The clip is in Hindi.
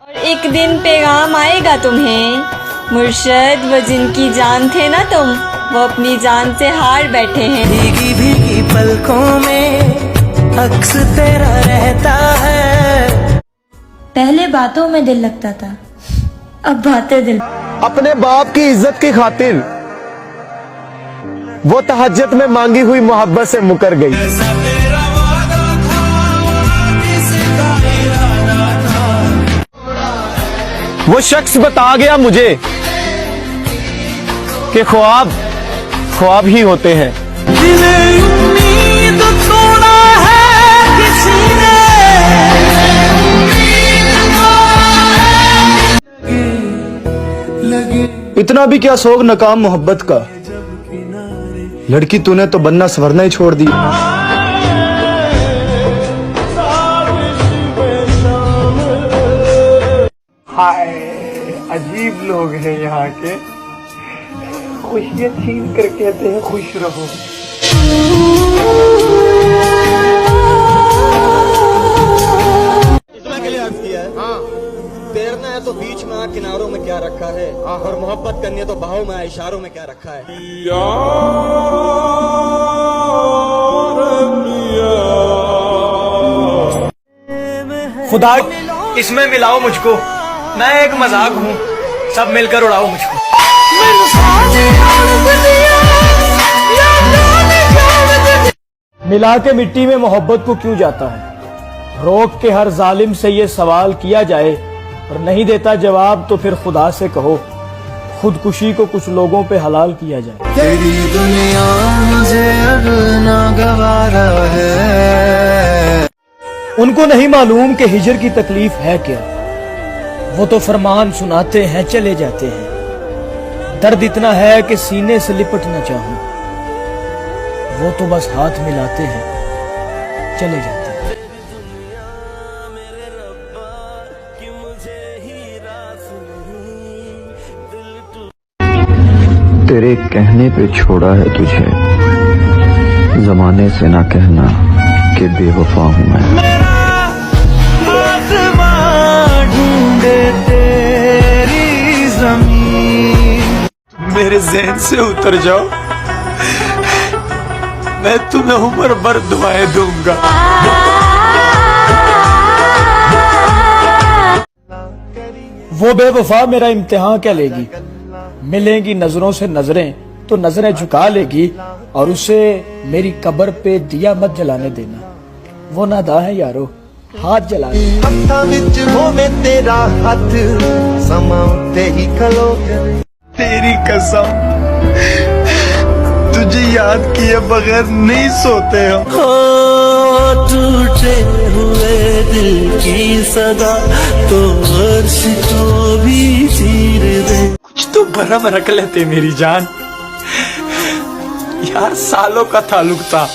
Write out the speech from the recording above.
एक दिन पैगाम आएगा तुम्हें मुर्शद, वो जिनकी जान थे ना तुम, वो अपनी जान से हार बैठे हैं। भीगी भीगी पलकों में अक्स तेरा रहता है। पहले बातों में दिल लगता था, अब बातें दिल। अपने बाप की इज्जत की खातिर वो तहज्जुद में मांगी हुई मोहब्बत से मुकर गई। वो शख्स बता गया मुझे कि ख्वाब ख्वाब ही होते हैं। उम्मीद तोड़ा है किसी ने। इतना भी क्या शौक नकाम मोहब्बत का, लड़की तूने तो बनना संवरना ही छोड़ दिया। हाय, अजीब लोग हैं यहाँ के, खुशियाँ छीन कर कहते हैं खुश रहो। इसमें के लिए अर्ज किया है। हाँ। तैरना है तो बीच में किनारों में क्या रखा है, और मोहब्बत करनी है तो बहाव में इशारों में क्या रखा है। खुदा इसमें मिलाओ मुझको, मैं एक मजाक हूँ, सब मिलकर उड़ाओ मुझको। मिला के मिट्टी में मोहब्बत को क्यों जाता है, रोक के हर जालिम से ये सवाल किया जाए और नहीं देता जवाब तो फिर खुदा से कहो खुदकुशी को कुछ लोगों पे हलाल किया जाए। तेरी दुनिया मुझे अब नागवारा है। उनको नहीं मालूम कि हिजर की तकलीफ है क्या, वो तो फरमान सुनाते हैं चले जाते हैं। दर्द इतना है कि सीने से लिपट न चाहूं, वो तो बस हाथ मिलाते हैं चले जाते हैं। तेरे कहने पे छोड़ा है तुझे, जमाने से ना कहना कि बेवफा हूँ मैं। तेरी ज़मीन मेरे ज़हन से उतर जाओ, मैं तुम्हें उम्र भर दुआएं दूंगा। वो बेवफा मेरा इम्तिहान क्या लेगी, मिलेंगी नजरों से नजरें तो नजरें झुका लेगी, और उसे मेरी कब्र पे दिया मत जलाने देना, वो नादा है यारो हाथ जला। हत्था विच होवे तेरा हथ समा उत्ते ही खलो। तेरी कसम तुझे याद किए बगैर नहीं सोते हो। टूटे हुए दिल की सदा तो अर्श को भी चीर दे। कुछ तो भरम रख लेते मेरी जान, यार सालों का ताल्लुक था।